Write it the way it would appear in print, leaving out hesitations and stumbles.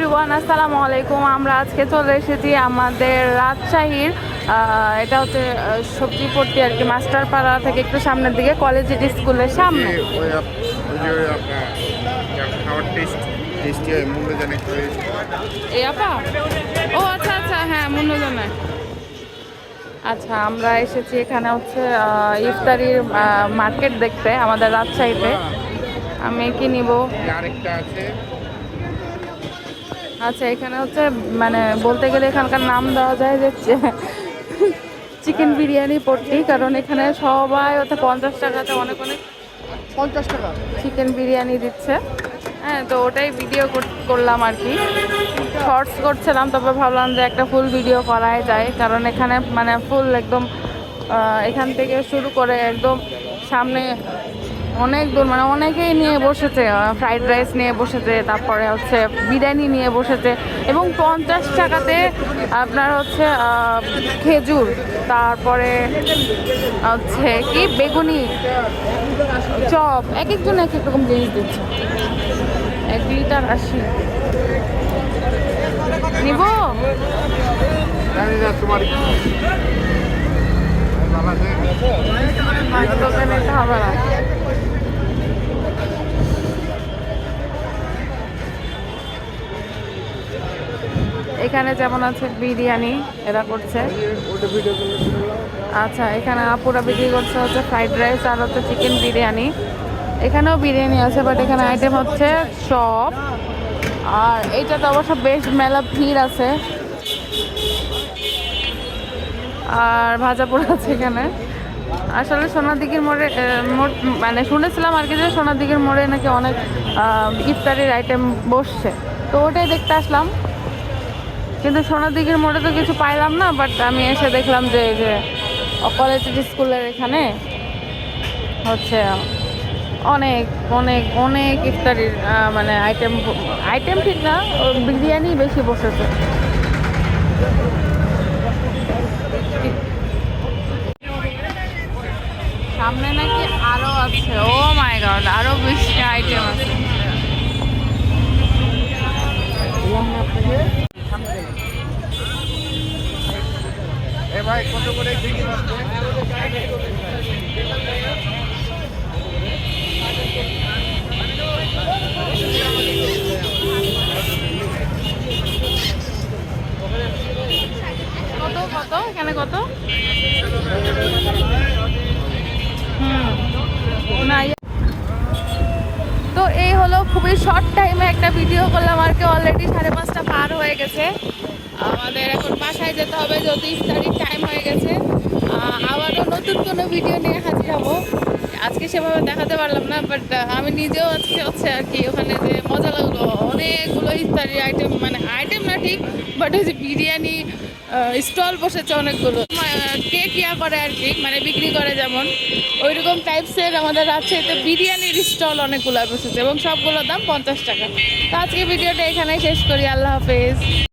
Everyone, আসসালামু আলাইকুম। আমরা আজকে চলে এসেছি আমাদের রাজশাহীর এটা হচ্ছে সবজিপট্টি আর কি, মাস্টারপাড়া থেকে একটু সামনের দিকে কলেজ স্কুলের সামনে। এই আপা, ও আচ্ছা আচ্ছা, হ্যাঁ মুন্নজনায়। আচ্ছা, আমরা এসেছি এখানে হচ্ছে ইফতারির মার্কেট দেখতে আমাদের রাজশাহীতে। আমি কি নিব? আচ্ছা, এখানে হচ্ছে মানে বলতে গেলে এখানকার নাম দেওয়া যায় যে চিকেন বিরিয়ানি পট্টি, কারণ এখানে সবাই হচ্ছে 50 টাকাতে অনেক অনেক 50 টাকা চিকেন বিরিয়ানি দিচ্ছে। হ্যাঁ, তো ওটাই ভিডিও করলাম আর কি, শর্টস করছিলাম, তবে ভাবলাম যে একটা ফুল ভিডিও করাই যায়, কারণ এখানে মানে ফুল একদম এখান থেকে শুরু করে একদম সামনে অনেক দূর, মানে অনেকেই নিয়ে বসেছে, ফ্রাইড রাইস নিয়ে বসেছে, তারপরে হচ্ছে বিরিয়ানি নিয়ে বসেছে, এবং 50 টাকাতে আপনার হচ্ছে খেজুর, তারপরে হচ্ছে কি বেগুনি, চপ, এক একজন এক এক রকম জিনিস দিচ্ছে। 1 লিটার 80 নিব। তোকে নিতে হবে না। এখানে যেমন আছে বিরিয়ানি এরা করছে। আচ্ছা, এখানে আপুরা বিক্রি করছে হচ্ছে ফ্রাইড রাইস আর হচ্ছে চিকেন বিরিয়ানি। এখানেও বিরিয়ানি আছে, বাট এখানে আইটেম হচ্ছে চপ, আর এইটাতে অবশ্য বেশ মেলা ভিড় আছে, আর ভাজা পোড়া আছে এখানে। আসলে সোনাদিঘির মোড়ে মানে শুনেছিলাম আর কি যে সোনাদিঘির মোড়ে নাকি অনেক ইফতারির আইটেম বসছে, তো ওটাই দেখতে আসলাম। কিন্তু সোনাদিঘির মোড়ে তো কিছু পাইলাম না, বাট আমি এসে দেখলাম যে এই যে কলেজ স্কুলের এখানে হচ্ছে অনেক অনেক অনেক ইফতারির মানে আইটেম ঠিক না, বিরিয়ানি বেশি বসেছে। সামনে নাকি আরো আছে, ও মাই গড, আরো বেশি আইটেম আছে। ভাই কত করে কত কত এখানে কত? না, তো এই হলো খুবই শর্ট টাইমে একটা ভিডিও করলাম আর কি। অলরেডি 5:30 পার হয়ে গেছে, আমাদের এখন বাসায় যেতে হবে, যদি ইফতারির টাইম হয়ে গেছে। আবারও নতুন কোনো ভিডিও নিয়ে হাজির হবো। আজকে সেভাবে দেখাতে পারলাম না, বাট আমি নিজেও আজকে হচ্ছে আর কি ওখানে যে মজা লাগলো, অনেকগুলো ইফতারির আইটেম, মানে আইটেম না ঠিক, বাট ওই যে বিরিয়ানি স্টল বসেছে অনেকগুলো। কেক ইয়া করে আর কি, মানে বিক্রি করে যেমন ওইরকম টাইপসের আমাদের রাজশাহীতে বিরিয়ানির স্টল অনেকগুলো বসেছে, এবং সবগুলোর দাম 50 টাকা। তো আজকে ভিডিওটা এখানেই শেষ করি। আল্লাহ হাফেজ।